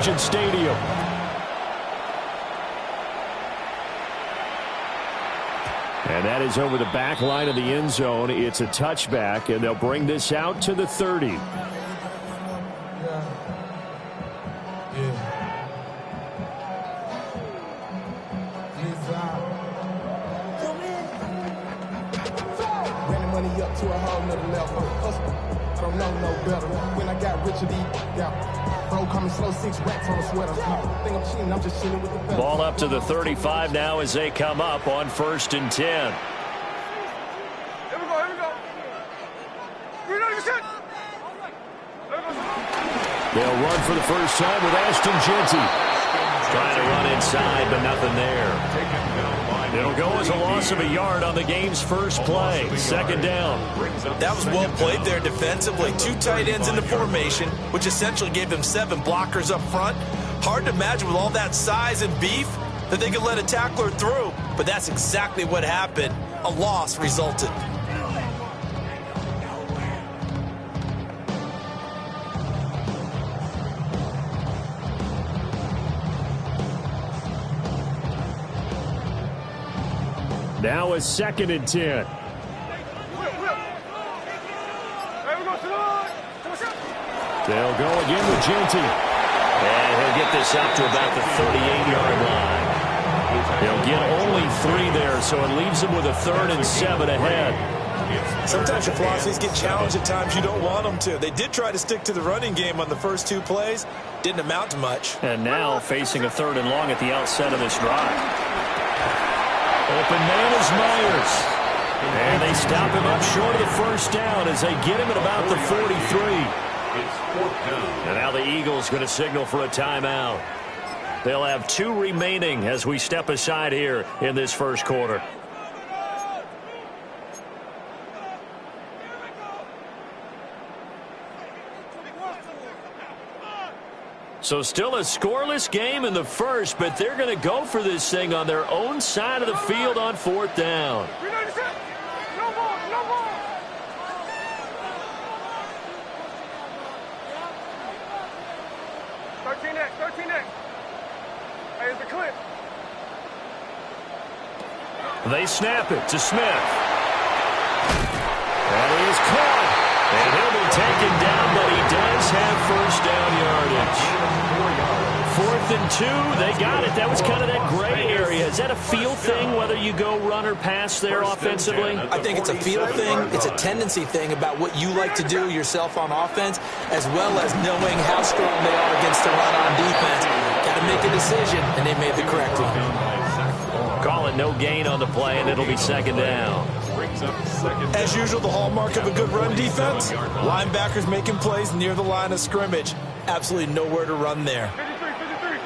Allegiant Stadium. And that is over the back line of the end zone. It's a touchback, and they'll bring this out to the 30. To a whole nother level. I don't know no better. When I got rich, bro coming slow, 6 racks on a sweater. Think I'm cheating, I'm just chilling with the fellas. Ball up to the 35 now as they come up on 1st and 10. Here we go. They'll run for the first time with Ashton Jeanty. Trying to run inside, but nothing there. It'll go as a loss of a yard on the game's first play. 2nd down. That was well played there defensively. 2 tight ends in the formation, which essentially gave them 7 blockers up front. Hard to imagine with all that size and beef that they could let a tackler through. But that's exactly what happened. A loss resulted. Now a 2nd and 10. They'll go again with Jeanty. And he'll get this up to about the 38-yard line. He'll get only 3 there, so it leaves him with a 3rd and 7 ahead. Sometimes your philosophies get challenged at times you don't want them to. They did try to stick to the running game on the first 2 plays. Didn't amount to much. And now facing a 3rd and long at the outset of this drive. Open man is Myers. And they stop him up short of the first down as they get him at about the 43. And now the Eagles going to signal for a timeout. They'll have 2 remaining as we step aside here in this first quarter. So still a scoreless game in the first, but they're going to go for this thing on their own side of the field on 4th down. Here's the clip. They snap it to Smith. That is caught. And he'll be taken down, but he does have first down yardage. 4th and 2, they got it. That was kind of that gray area. Is that a feel thing, whether you go run or pass there offensively? I think it's a feel thing. It's a tendency thing about what you like to do yourself on offense, as well as knowing how strong they are against the run on defense. Got to make a decision, and they made the correct one. Call it no gain on the play, and it'll be 2nd down. As usual, the hallmark of a good run defense, linebackers making plays near the line of scrimmage. Absolutely nowhere to run there. 53.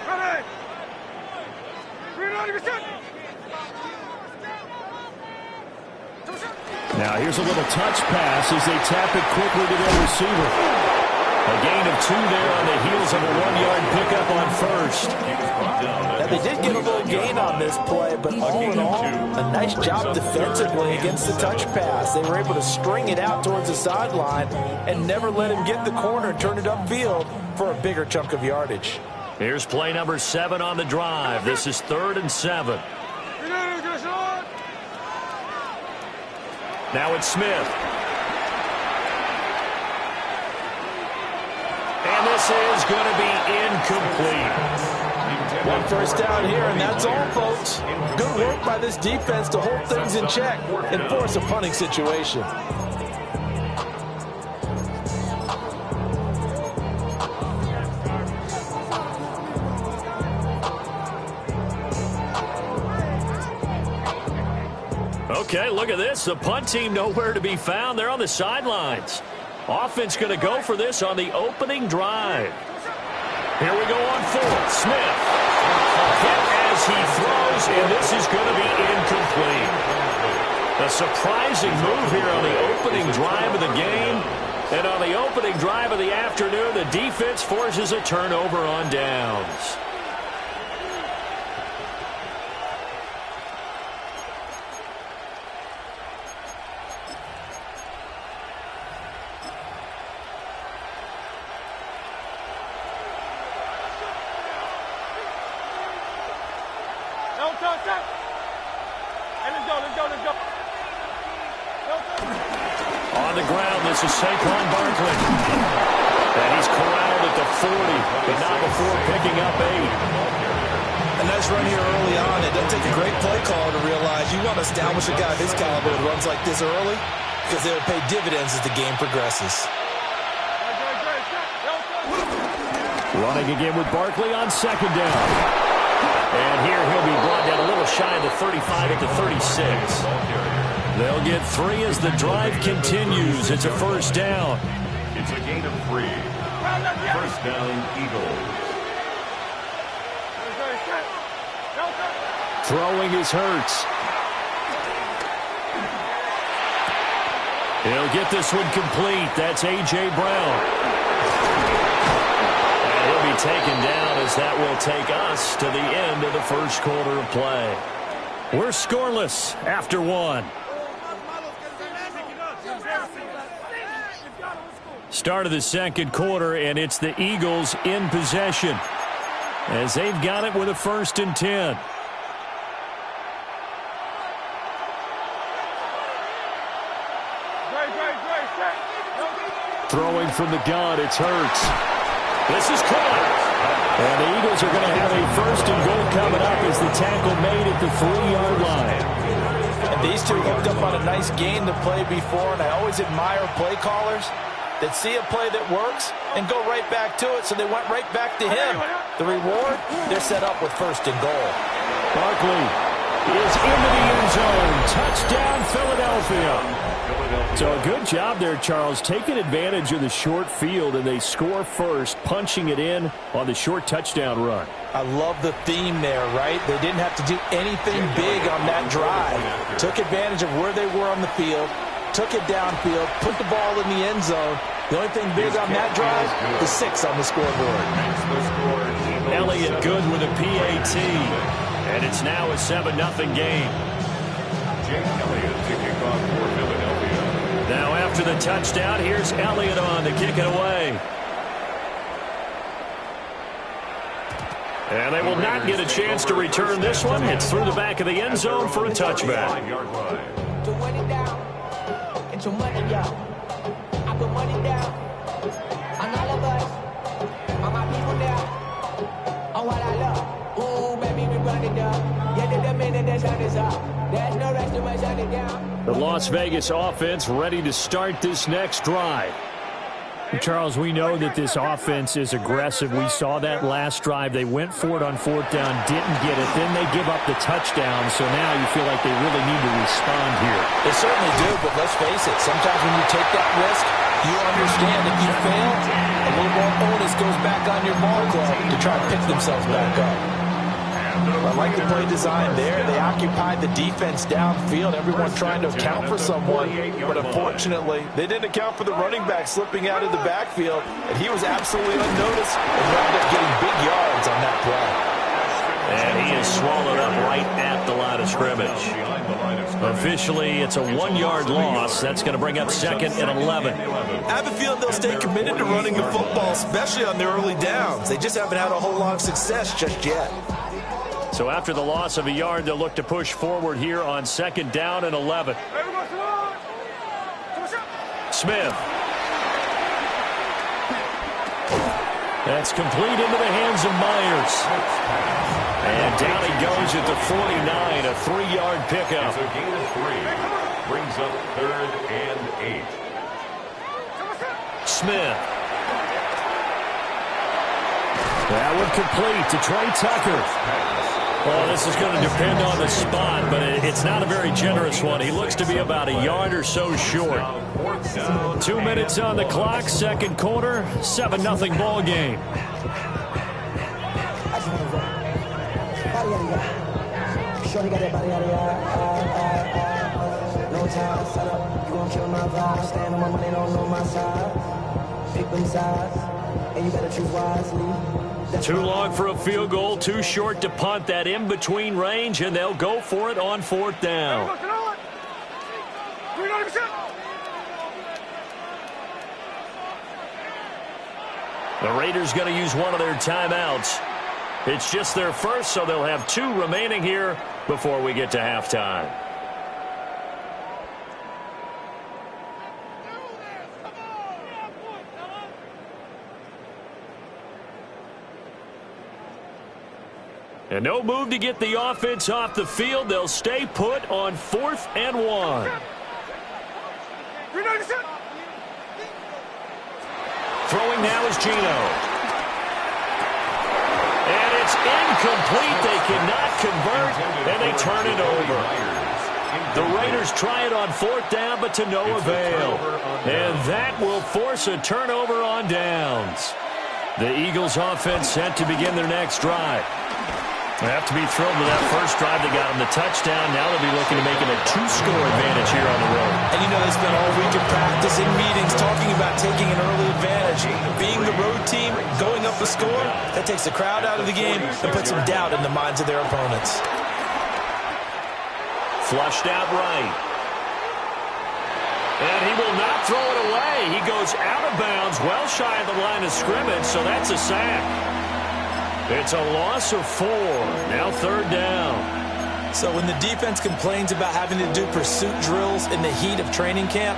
Ready. 390%. Now here's a little touch pass as they tap it quickly to their receiver. A gain of 2 there on the heels of a 1-yard pickup on first. Now, they did get a little gain on this play, but all in all, a nice job defensively against the touch pass. They were able to string it out towards the sideline and never let him get the corner and turn it upfield for a bigger chunk of yardage. Here's play number 7 on the drive. This is 3rd and 7. Now it's Smith. And this is going to be incomplete. 1 first down here, and that's all, folks. Good work by this defense to hold things in check and force a punting situation. Okay, look at this. The punt team nowhere to be found. They're on the sidelines. Offense going to go for this on the opening drive. Here we go on 4th. Smith. Hit as he throws, and this is going to be incomplete. A surprising move here on the opening drive of the game. And on the opening drive of the afternoon, the defense forces a turnover on downs. Hey, let's go. On the ground, this is Saquon Barkley. And he's corralled at the 40, but not before picking up 8. A nice run here early on. It doesn't take a great play caller to realize you want to establish a guy of his caliber who runs like this early because they'll pay dividends as the game progresses. Running again with Barkley on second down. And here he'll be brought down a little shy of the 35 at the 36. They'll get 3 as the drive continues. It's a first down. It's a gain of 3. First down, Eagles. Throwing is Hurts. He'll get this one complete. That's A.J. Brown. And he'll be taken down as that will take us to the end of the first quarter of play. We're scoreless after 1. Start of the second quarter, and it's the Eagles in possession as they've got it with a 1st and 10. Throwing from the gun, it's Hurts. This is caught. And the Eagles are going to have a 1st and goal coming up as the tackle made at the 3-yard line. And these two hooked up on a nice game to play before, and I always admire play callers that see a play that works and go right back to it, so they went right back to him. The reward, they're set up with 1st and goal. Barkley is into the end zone. Touchdown, Philadelphia. So a good job there, Charles, taking advantage of the short field, and they score first, punching it in on the short touchdown run. I love the theme there, right? They didn't have to do anything big on that drive. Took advantage of where they were on the field, took it downfield, put the ball in the end zone. The only thing big on that drive is 6 on the scoreboard. Elliott good with a PAT, and it's now a 7-0 game. Jake Elliott to kick off for Philadelphia. Now after the touchdown, here's Elliott on to kick it away. And they will not get a chance to return this one. It's through the back of the end zone for a touchback. To run it down, get your money down. I put money down on all of us, on my people now, on what I love. Ooh, baby, we run it down. Yeah, the minute the sun is up, there's no rest to my shut it down. The Las Vegas offense ready to start this next drive. Charles, we know that this offense is aggressive. We saw that last drive. They went for it on 4th down, didn't get it. Then they give up the touchdown. So now you feel like they really need to respond here. They certainly do, but let's face it. Sometimes when you take that risk, you understand if you fail, a little more onus goes back on your ball club to try to pick themselves back up. I like the play design there. They occupied the defense downfield, everyone trying to account for someone, but unfortunately, they didn't account for the running back slipping out of the backfield, and he was absolutely unnoticed and wound up getting big yards on that play. And he is swallowed up right at the line of scrimmage. Officially, it's a 1-yard loss. That's going to bring up 2nd and 11. I have a feeling they'll stay committed to running the football, especially on their early downs. They just haven't had a whole lot of success just yet. So after the loss of a yard, they'll look to push forward here on 2nd down and 11. Smith. That's complete into the hands of Myers. And down he goes at the 49, a 3-yard pickup. It's a gain of 3. Brings up 3rd and 8. Smith. That one complete to Trey Tucker. Well, this is going to depend on the spot, but it's not a very generous one. He looks to be about a yard or so short. 2 minutes on the clock, 2nd quarter, 7-0 ball game. Shorty got that body out of no time, set up, you gon' kill my vibe. Stand on my money, don't know my side. Pick them sides, and you better choose wisely. Too long for a field goal, too short to punt. That in-between range, and they'll go for it on 4th down. The Raiders going to use one of their timeouts. It's just their first, so they'll have 2 remaining here before we get to halftime. And no move to get the offense off the field. They'll stay put on 4th and 1. Throwing now is Geno. And it's incomplete. They cannot convert, and they turn it over. The Raiders try it on 4th down, but to no avail. And that will force a turnover on downs. The Eagles offense set to begin their next drive. They have to be thrilled with that first drive that got them the touchdown. Now they'll be looking to make it a 2-score advantage here on the road. And you know, they spent all week in practice, in meetings, talking about taking an early advantage. Being the road team, going up a score, that takes the crowd out of the game and puts some doubt in the minds of their opponents. Flushed out right. And he will not throw it away. He goes out of bounds, well shy of the line of scrimmage, so that's a sack. It's a loss of 4. Now 3rd down. So when the defense complains about having to do pursuit drills in the heat of training camp,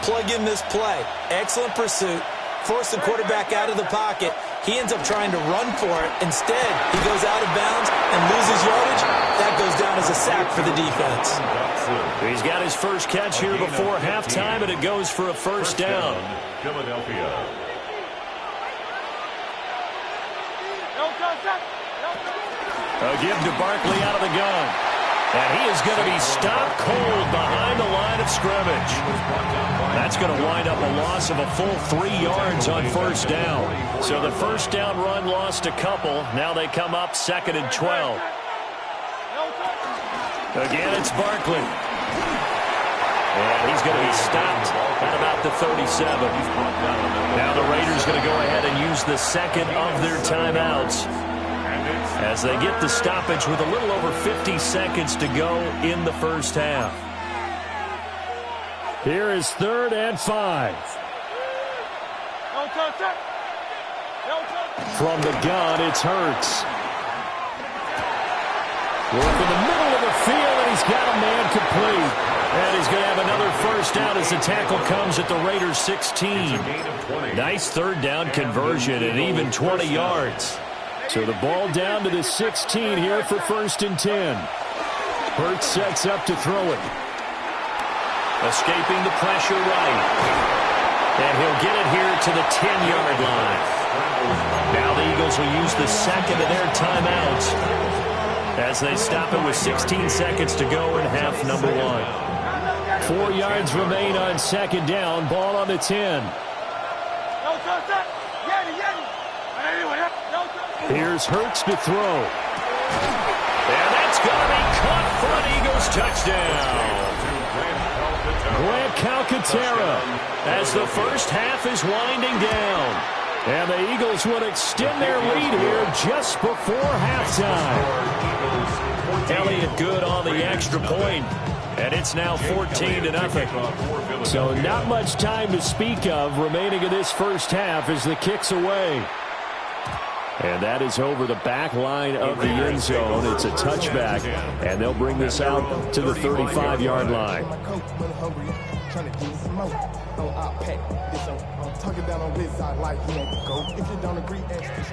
plug in this play. Excellent pursuit. Force the quarterback out of the pocket. He ends up trying to run for it. Instead, he goes out of bounds and loses yardage. That goes down as a sack for the defense. He's got his first catch here before halftime, and it goes for a first down. Philadelphia. A give to Barkley out of the gun. And he is going to be stopped cold behind the line of scrimmage. That's going to wind up a loss of a full 3 yards on first down. So the first down run lost a couple. Now they come up 2nd and 12. Again, it's Barkley. And he's going to be stopped at about the 37. Now the Raiders going to go ahead and use the second of their timeouts as they get the stoppage with a little over 50 seconds to go in the first half. Here is 3rd and 5. From the gun, it's Hurts. Work in the middle of the field, and he's got a man complete. And he's going to have another first down as the tackle comes at the Raiders' 16. Nice 3rd down conversion and even 20 yards. So the ball down to the 16 here for 1st and 10. Hurts sets up to throw it. Escaping the pressure right. And he'll get it here to the 10-yard line. Now the Eagles will use the second of their timeouts as they stop it with 16 seconds to go in half number 1. 4 yards remain on 2nd down. Ball on the 10. Here's Hurts to throw. And that's going to be caught for an Eagles touchdown. Grant Calcaterra as the first half is winding down. And the Eagles would extend their lead here just before halftime. Elliott good on the extra point. And it's now 14-0. So not much time to speak of remaining in this first half as the kick's away. And that is over the back line of the end zone. It's a touchback, and they'll bring this out to the 35-yard line.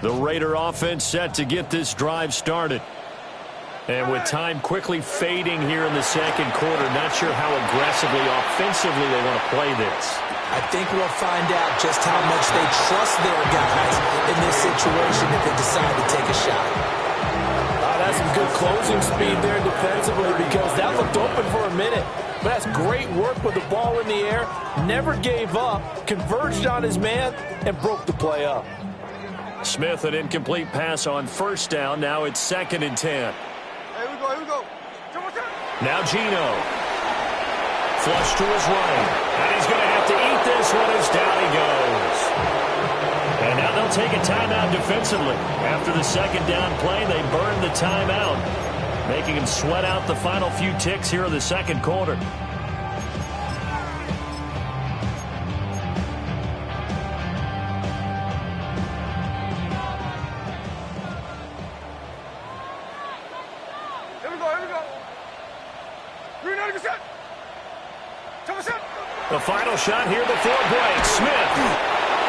The Raider offense set to get this drive started. And with time quickly fading here in the second quarter, not sure how aggressively, offensively they want to play this. I think we'll find out just how much they trust their guys in this situation if they decide to take a shot. That's some good closing speed there defensively because that looked open for a minute. But that's great work with the ball in the air. Never gave up, converged on his man, and broke the play up. Smith, an incomplete pass on first down. Now it's 2nd and 10. Here we go. Now Geno. Flush to his right. And he's going to have to eat this one as down he goes. And now they'll take a timeout defensively. After the second down play, they burn the timeout, making him sweat out the final few ticks here in the second quarter. The final shot here before break. Smith.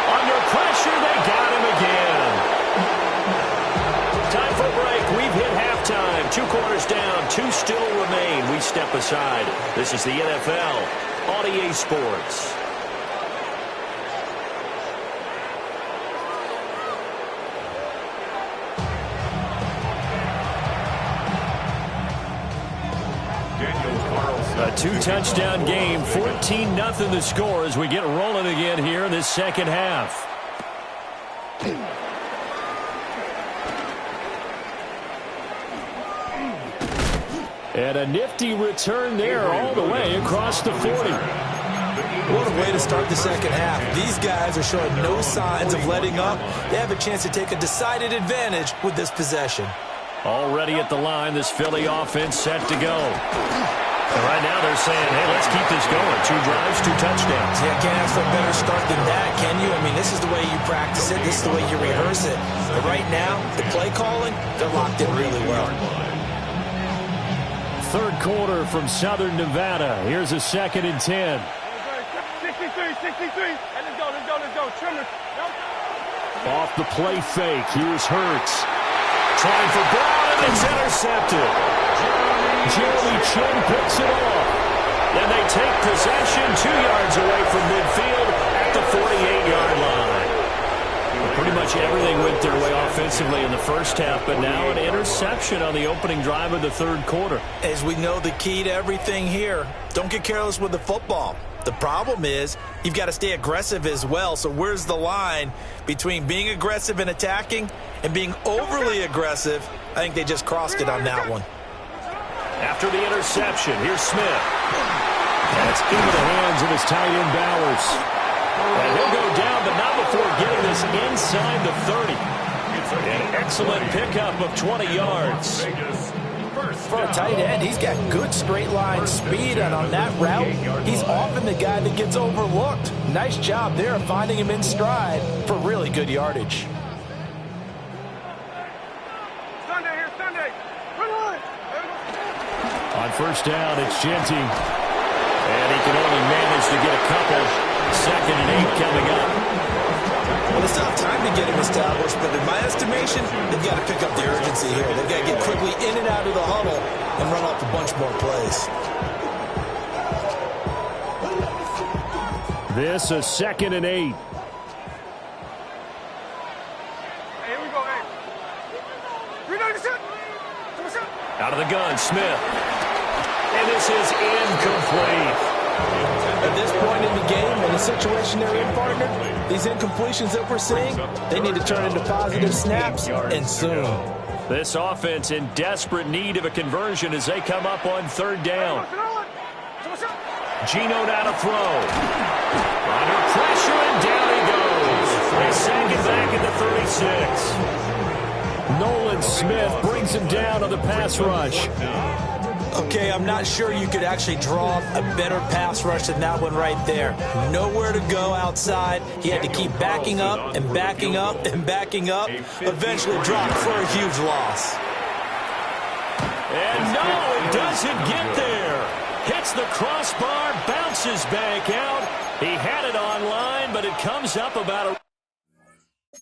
Under pressure, they got him again. Time for a break. We've hit halftime. 2 quarters down. 2 still remain. We step aside. This is the NFL on EA Sports. A 2-touchdown game, 14-0 the score as we get rolling again here in this second half. And a nifty return there all the way across the 40. What a way to start the second half. These guys are showing no signs of letting up. They have a chance to take a decided advantage with this possession. Already at the line, this Philly offense set to go. And right now they're saying, hey, let's keep this going. 2 drives, 2 touchdowns. Yeah, can't ask for a better start than that, can you? I mean, this is the way you practice it. This is the way you rehearse it. But right now, the play calling, they're locked in really well. Third quarter from Southern Nevada. Here's a 2nd and 10. 63. Hey, let's go. Trimmer. Off the play fake. Here's Hurts. Trying for Brown, and it's intercepted. Jeremy Chin picks it off. Then they take possession 2 yards away from midfield at the 48-yard line. Pretty much everything went their way offensively in the first half, but now an interception on the opening drive of the third quarter. As we know, the key to everything here, don't get careless with the football. The problem is you've got to stay aggressive as well. So where's the line between being aggressive and attacking and being overly aggressive? I think they just crossed it on that one. After the interception, here's Smith. That's into the hands of his tight end Bowers. And he'll go down, but not before getting this inside the 30. An excellent pickup of 20 yards. For a tight end, he's got good straight line speed, and on that route, he's often the guy that gets overlooked. Nice job there of finding him in stride for really good yardage. Sunday. On first down, it's Genty. And he can only manage to get a couple. 2nd and 8 coming up. Well, they still have time to get him established, but in my estimation, they've got to pick up the urgency here. They've got to get quickly in and out of the huddle and run off a bunch more plays. This a 2nd and 8. Hey, here we go, hey. Out of the gun, Smith. And this is incomplete. At this point in the game, in the situation they're in, partner, these incompletions that we're seeing, they need to turn into positive snaps, and soon. This offense in desperate need of a conversion as they come up on 3rd down. Geno now to throw. Under pressure, and down he goes. They send it back at the 36. Nolan Smith brings him down on the pass rush. Okay, I'm not sure you could actually draw a better pass rush than that one right there. Nowhere to go outside. He had to keep backing up and backing up and backing up. Eventually dropped for a huge loss. And no, it doesn't get there. Hits the crossbar, bounces back out. He had it online, but it comes up about a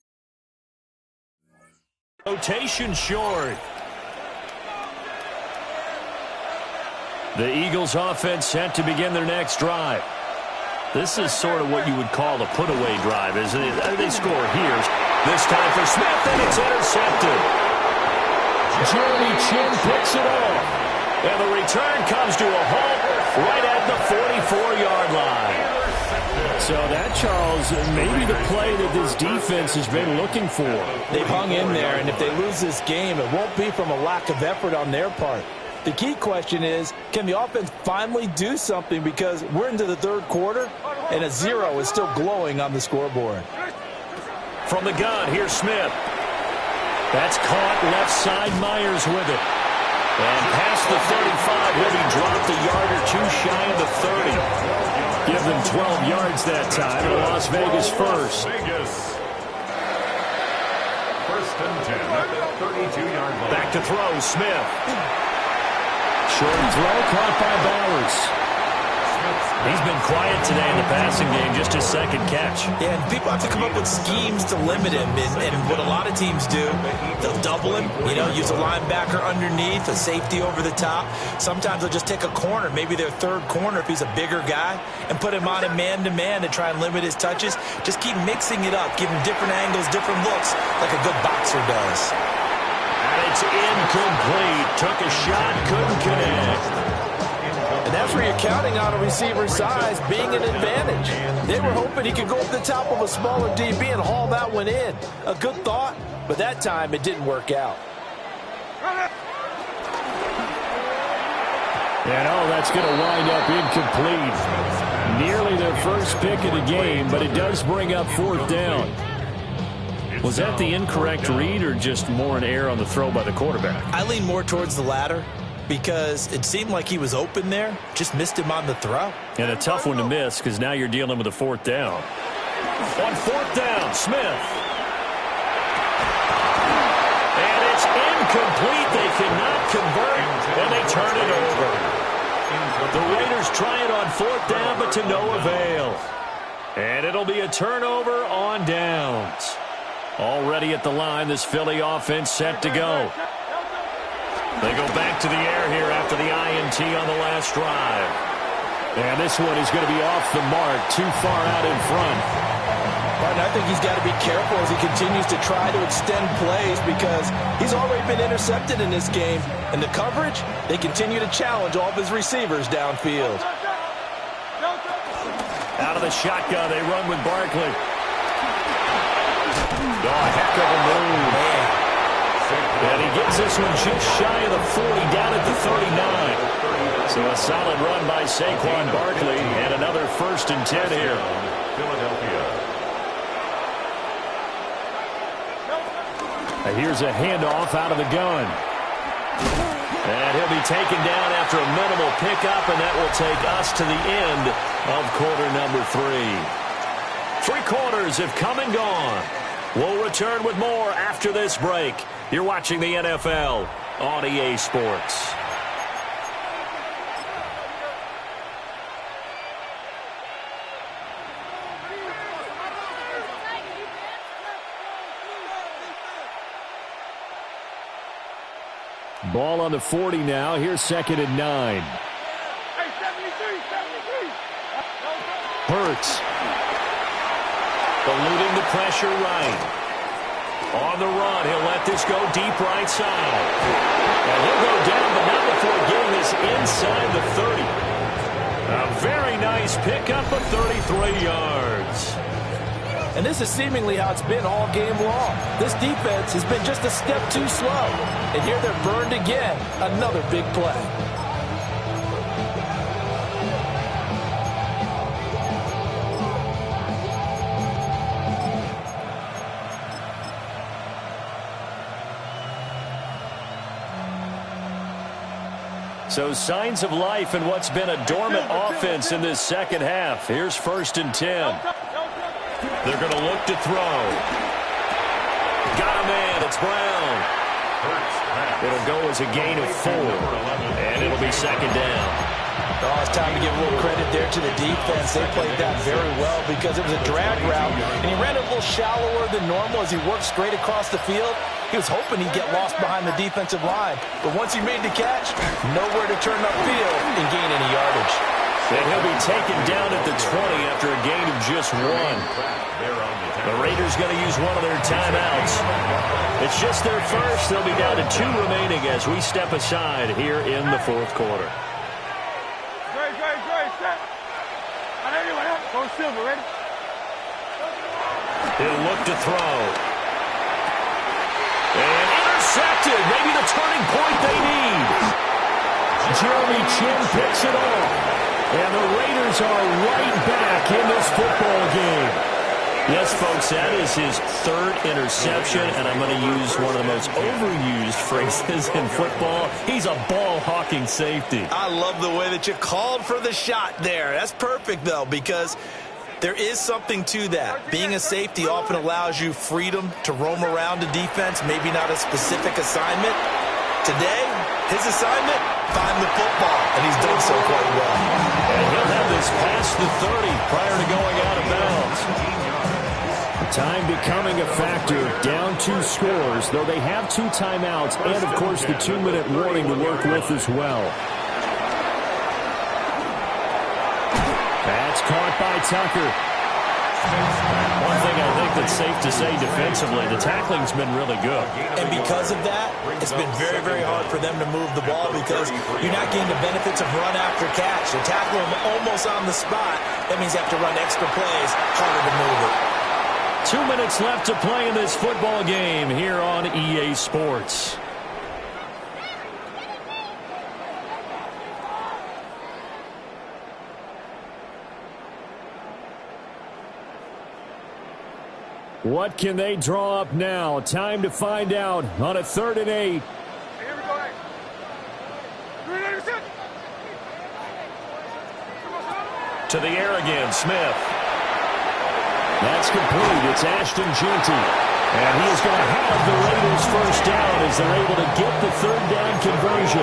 rotation short. The Eagles offense set to begin their next drive. This is sort of what you would call a put-away drive, isn't it? They score here. This time for Smith, and it's intercepted. Jeremy Chin picks it off. And the return comes to a halt right at the 44-yard line. So that, Charles, maybe the play that this defense has been looking for. They've hung in there, and if they lose this game, it won't be from a lack of effort on their part. The key question is, can the offense finally do something, because we're into the third quarter and a 0 is still glowing on the scoreboard. From the gun, here's Smith. That's caught left side, Myers with it. And past the 35, he'll be dropped a yard or two shy of the 30. Give them 12 yards that time, and Las Vegas first. First and 10 at the 32-yard line. Back to throw, Smith. Short throw caught by Bowers. He's been quiet today in the passing game, just his second catch. Yeah, and people have to come up with schemes to limit him. And what a lot of teams do, they'll double him, use a linebacker underneath, a safety over the top. Sometimes they'll just take a corner, maybe their third corner if he's a bigger guy, and put him on a man-to-man to try and limit his touches. Just keep mixing it up, give him different angles, different looks, like a good boxer does. And it's incomplete. Took a shot, couldn't connect. And that's where you're counting on a receiver's size being an advantage. They were hoping he could go up the top of a smaller DB and haul that one in. A good thought, but that time it didn't work out. And that's going to wind up incomplete. Nearly their first pick of the game, but it does bring up fourth down. Was that the incorrect read or just more an error on the throw by the quarterback? I lean more towards the latter, because it seemed like he was open there, just missed him on the throw. And a tough one to miss because now you're dealing with a fourth down. On fourth down, Smith. And it's incomplete. They cannot convert, and they turn it over. The Raiders try it on fourth down, but to no avail. And it'll be a turnover on downs. Already at the line, this Philly offense set to go. They go back to the air here after the INT on the last drive. And this one is going to be off the mark, too far out in front. Martin, I think he's got to be careful as he continues to try to extend plays because he's already been intercepted in this game. And the coverage, they continue to challenge all of his receivers downfield. Out of the shotgun, they run with Barkley. Oh, heck of a move. And he gets this one just shy of the 40, down at the 39. So a solid run by Saquon Barkley, and another 1st and 10 here. Philadelphia. Here's a handoff out of the gun. And he'll be taken down after a minimal pickup, and that will take us to the end of quarter number 3. 3 quarters have come and gone. We'll return with more after this break. You're watching the NFL on EA Sports. Ball on the 40 now. Here's 2nd and 9. Hurts. Eluding the pressure right. On the run, he'll let this go deep right side. And he'll go down, but not before getting this inside the 30. A very nice pickup of 33 yards. And this is seemingly how it's been all game long. This defense has been just a step too slow. And here they're burned again. Another big play. So signs of life in what's been a dormant offense in this second half. Here's 1st and 10. They're going to look to throw. Got a man. It's Brown. It'll go as a gain of 4. And it'll be 2nd down. Oh, it's time to give a little credit there to the defense. They played that very well because it was a drag route, and he ran a little shallower than normal as he worked straight across the field. He was hoping he'd get lost behind the defensive line, but once he made the catch, nowhere to turn upfield and gain any yardage. And he'll be taken down at the 20 after a gain of just 1. The Raiders going to use one of their timeouts. It's just their first. They'll be down to 2 remaining as we step aside here in the 4th quarter. Silver, ready? He'll look to throw. And intercepted. Maybe the turning point they need. Jeremy Chinn picks it off. And the Raiders are right back in this football game. Yes, folks, that is his 3rd interception, and I'm going to use one of the most overused phrases in football. He's a ball-hawking safety. I love the way that you called for the shot there. That's perfect, though, because there is something to that. Being a safety often allows you freedom to roam around a defense, maybe not a specific assignment. Today, his assignment, find the football. the 30 prior to going out of bounds. Time becoming a factor, down 2 scores, though they have 2 timeouts and, of course, the 2-minute warning to work with as well. That's caught by Tucker. One thing I think that's safe to say defensively, the tackling's been really good. And because of that, it's been very, very hard for them to move the ball because you're not getting the benefits of run after catch. They tackle them almost on the spot. That means you have to run extra plays, harder to move it. 2 minutes left to play in this football game here on EA Sports. What can they draw up now? Time to find out on a 3rd and 8. Here we go, hey. 3-8. To the air again, Smith. That's complete. It's Ashton Jeanty. And he is going to have the Raiders first down as they're able to get the 3rd down conversion.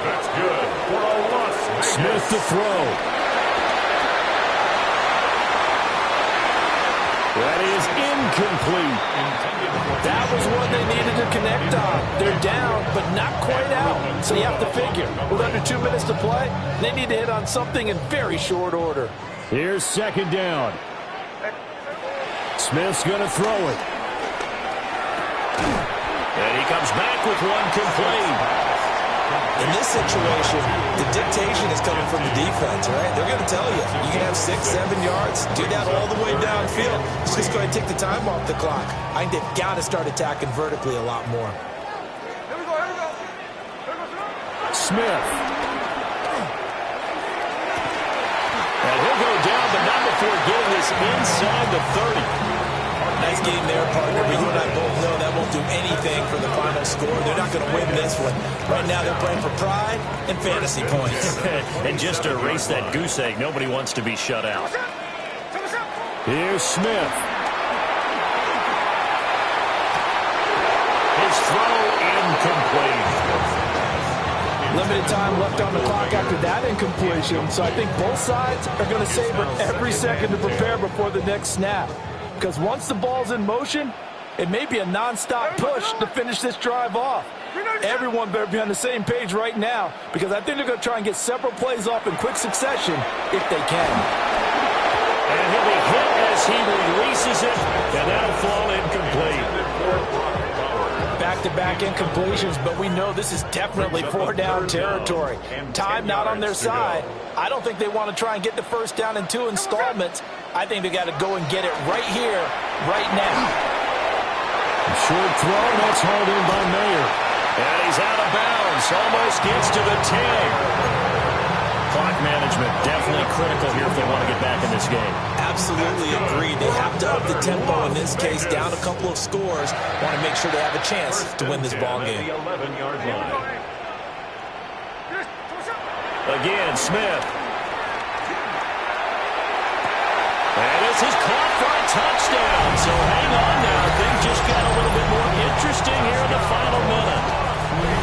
That's good for a loss. Smith to throw. That is incomplete. That was one they needed to connect on. They're down, but not quite out. So you have to figure, with under 2 minutes to play, they need to hit on something in very short order. Here's 2nd down. Smith's going to throw it. And he comes back with one complete. In this situation, the dictation is coming from the defense, right? They're going to tell you, you can have 6, 7 yards, do that all the way downfield. It's just going to take the time off the clock. I think they've got to start attacking vertically a lot more. Here we go, here we go. Here we go. Smith. And he'll go down, but not before getting this inside the 30. Nice game there, partner. But you and I both know that won't do anything for the final score. They're not going to win this one. Right now, they're playing for pride and fantasy points. And just to erase that goose egg, nobody wants to be shut out. Here's Smith. His throw incomplete. Limited time left on the clock after that incompletion, so I think both sides are going to savor every second to prepare before the next snap. Because once the ball's in motion, it may be a non-stop push to finish this drive off. Everyone better be on the same page right now, because I think they're going to try and get several plays off in quick succession if they can. And he'll be hit as he releases it, and that'll fall incomplete. Back-to-back incompletions, but we know this is definitely 4-down territory. Time not on their side. I don't think they want to try and get the first down in 2 installments. I think they got to go and get it right here, right now. Short throw, that's hauled in by Mayer. And he's out of bounds, almost gets to the 10. Clock management definitely critical here if they want to get back in this game. Absolutely agreed. They have to up the tempo in this case, down a couple of scores. Want to make sure they have a chance to win this ball game. The 11-yard line. Again, Smith. And this is caught for a touchdown. So hang on now. Things just got a little bit more interesting here in the final minute.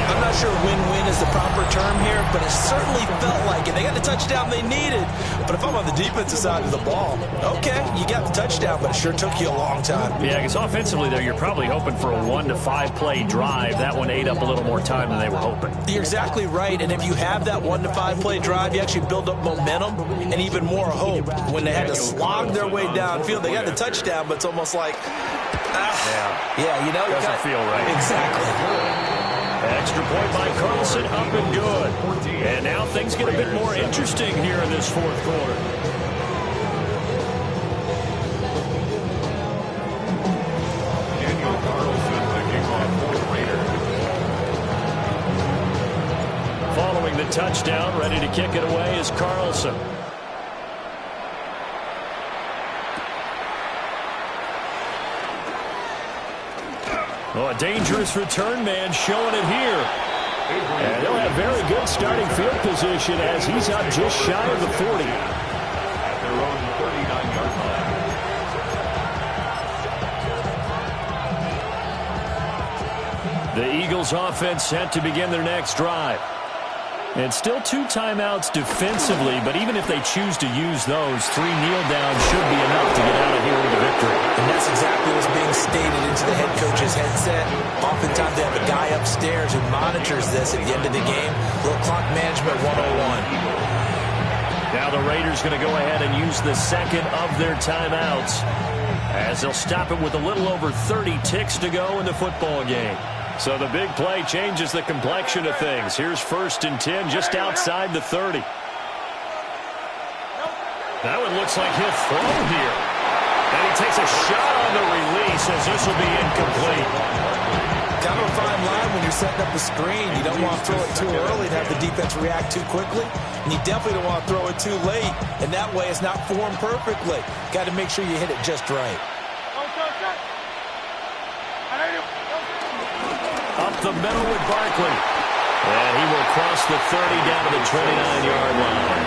I'm not sure win-win is the proper term here, but it certainly felt like it. They got the touchdown they needed. But if I'm on the defensive side of the ball, okay, you got the touchdown, but it sure took you a long time. Yeah, because offensively there, you're probably hoping for a 1 to 5 play drive. That one ate up a little more time than they were hoping. You're exactly right, and if you have that 1 to 5 play drive, you actually build up momentum and even more hope. When they had to slog their way downfield, they got the touchdown, but it's almost like, yeah, you know, doesn't feel right. Exactly. Extra point by Carlson, up and good. And now things get a bit more interesting here in this 4th quarter. Daniel Carlson, the kickoff for the Raiders. Following the touchdown, ready to kick it away is Carlson. Oh, a dangerous return man showing it here. And they'll have very good starting field position as he's up just shy of the 40. At their own 39-yard line. The Eagles offense set to begin their next drive. And still 2 timeouts defensively, but even if they choose to use those, 3 kneel downs should be enough to get out of here with a victory. And that's exactly what's being stated into the head coach's headset. Oftentimes they have a guy upstairs who monitors this at the end of the game. Little clock management 101. Now the Raiders going to go ahead and use the second of their timeouts as they'll stop it with a little over 30 ticks to go in the football game. So the big play changes the complexion of things. Here's 1st and 10 just outside the 30. That one looks like he'll throw here. And he takes a shot on the release as this will be incomplete. Kind of a fine line when you're setting up the screen. You don't want to throw it too early and have the defense react too quickly. And you definitely don't want to throw it too late. And that way it's not formed perfectly. Got to make sure you hit it just right. Up the middle with Barkley. And he will cross the 30 down to the 29-yard line.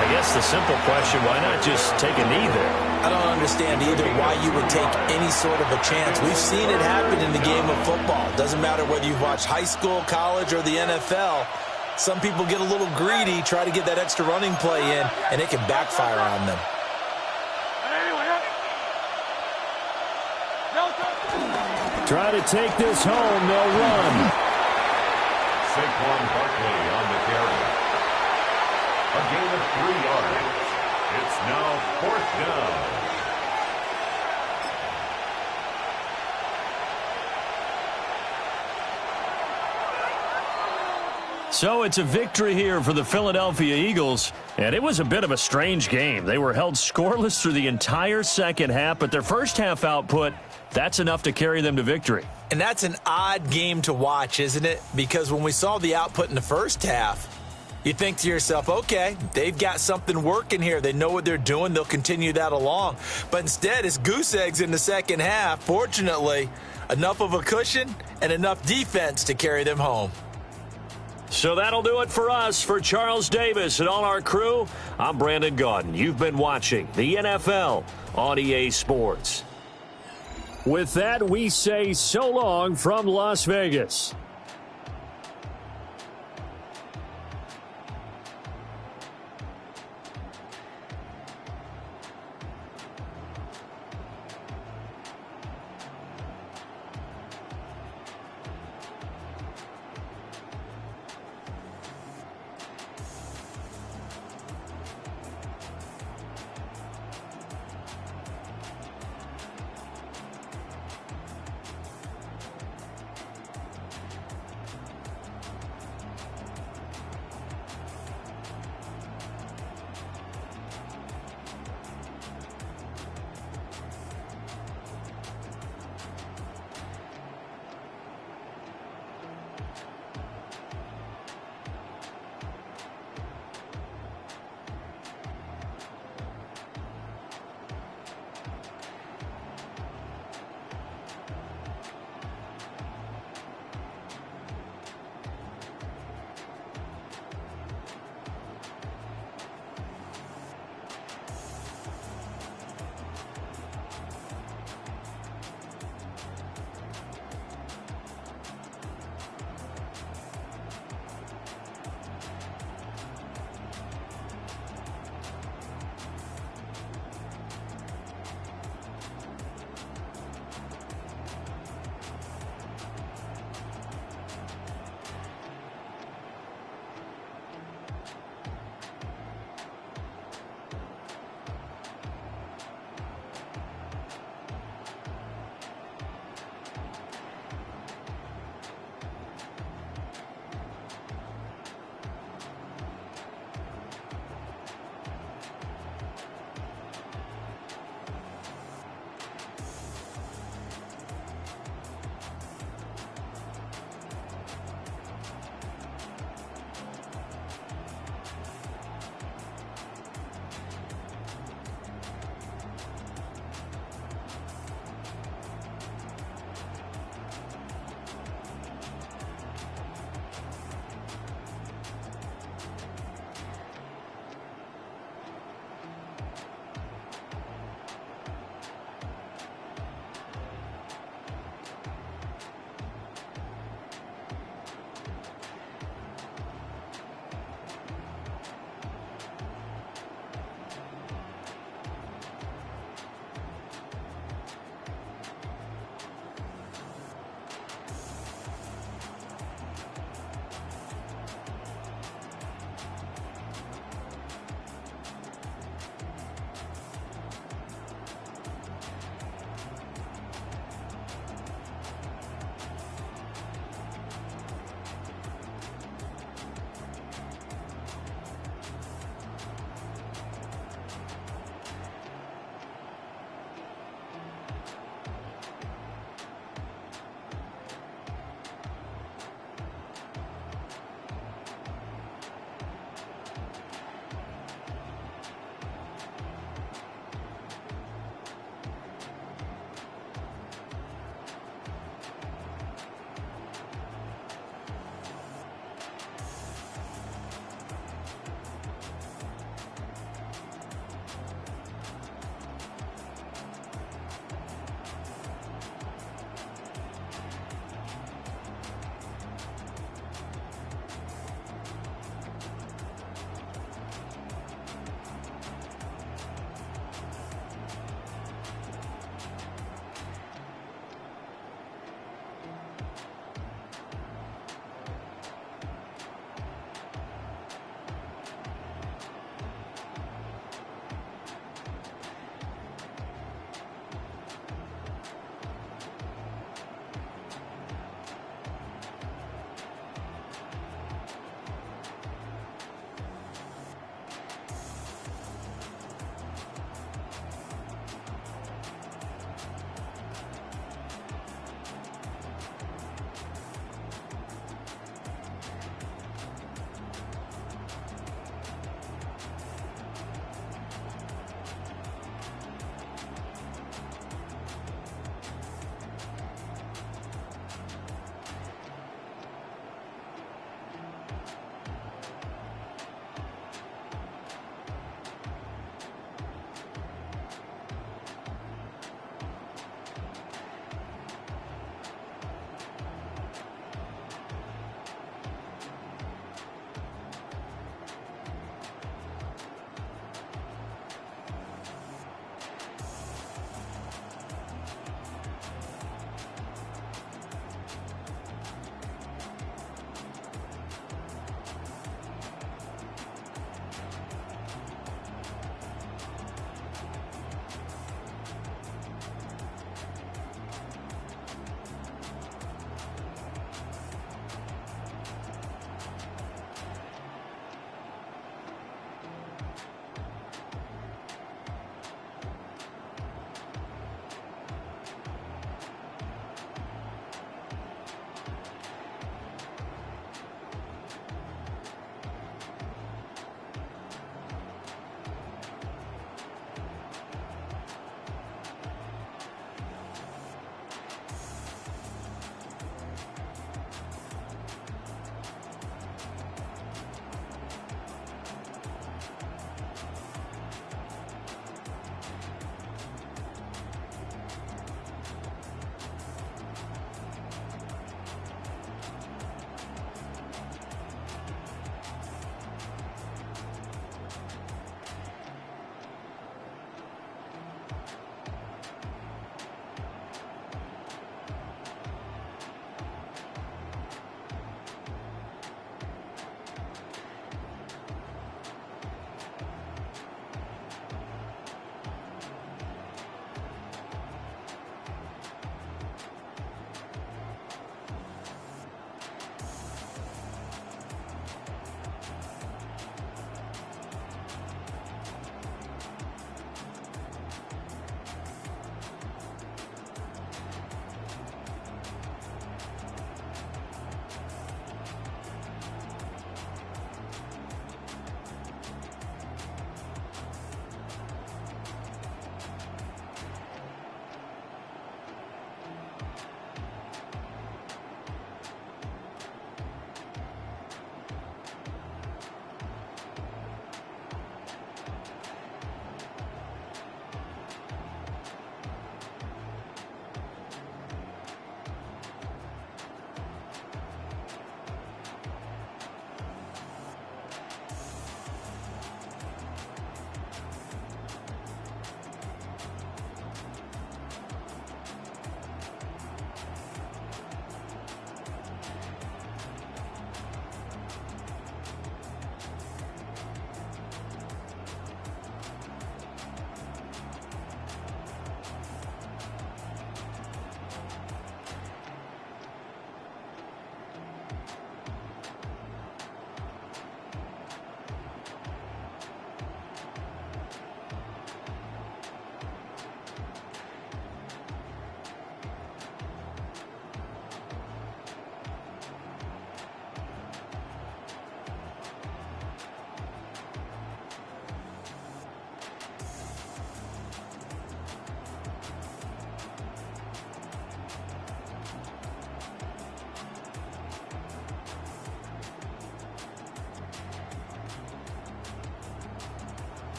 I guess the simple question, why not just take a knee there? I don't understand either why you would take any sort of a chance. We've seen it happen in the game of football. Doesn't matter whether you've watched high school, college, or the NFL. Some people get a little greedy, try to get that extra running play in, and it can backfire on them. Try to take this home. They'll run. Saquon Barkley on the carry. A gain of 3 yards. It's now 4th down. So it's a victory here for the Philadelphia Eagles, and it was a bit of a strange game. They were held scoreless through the entire second half, but their first half output, that's enough to carry them to victory. And that's an odd game to watch, isn't it? Because when we saw the output in the first half, you think to yourself, okay, they've got something working here. They know what they're doing. They'll continue that along. But instead, it's goose eggs in the second half. Fortunately, enough of a cushion and enough defense to carry them home. So that'll do it for us. For Charles Davis and all our crew, I'm Brandon Gaudin. You've been watching the NFL on EA Sports. With that, we say so long from Las Vegas.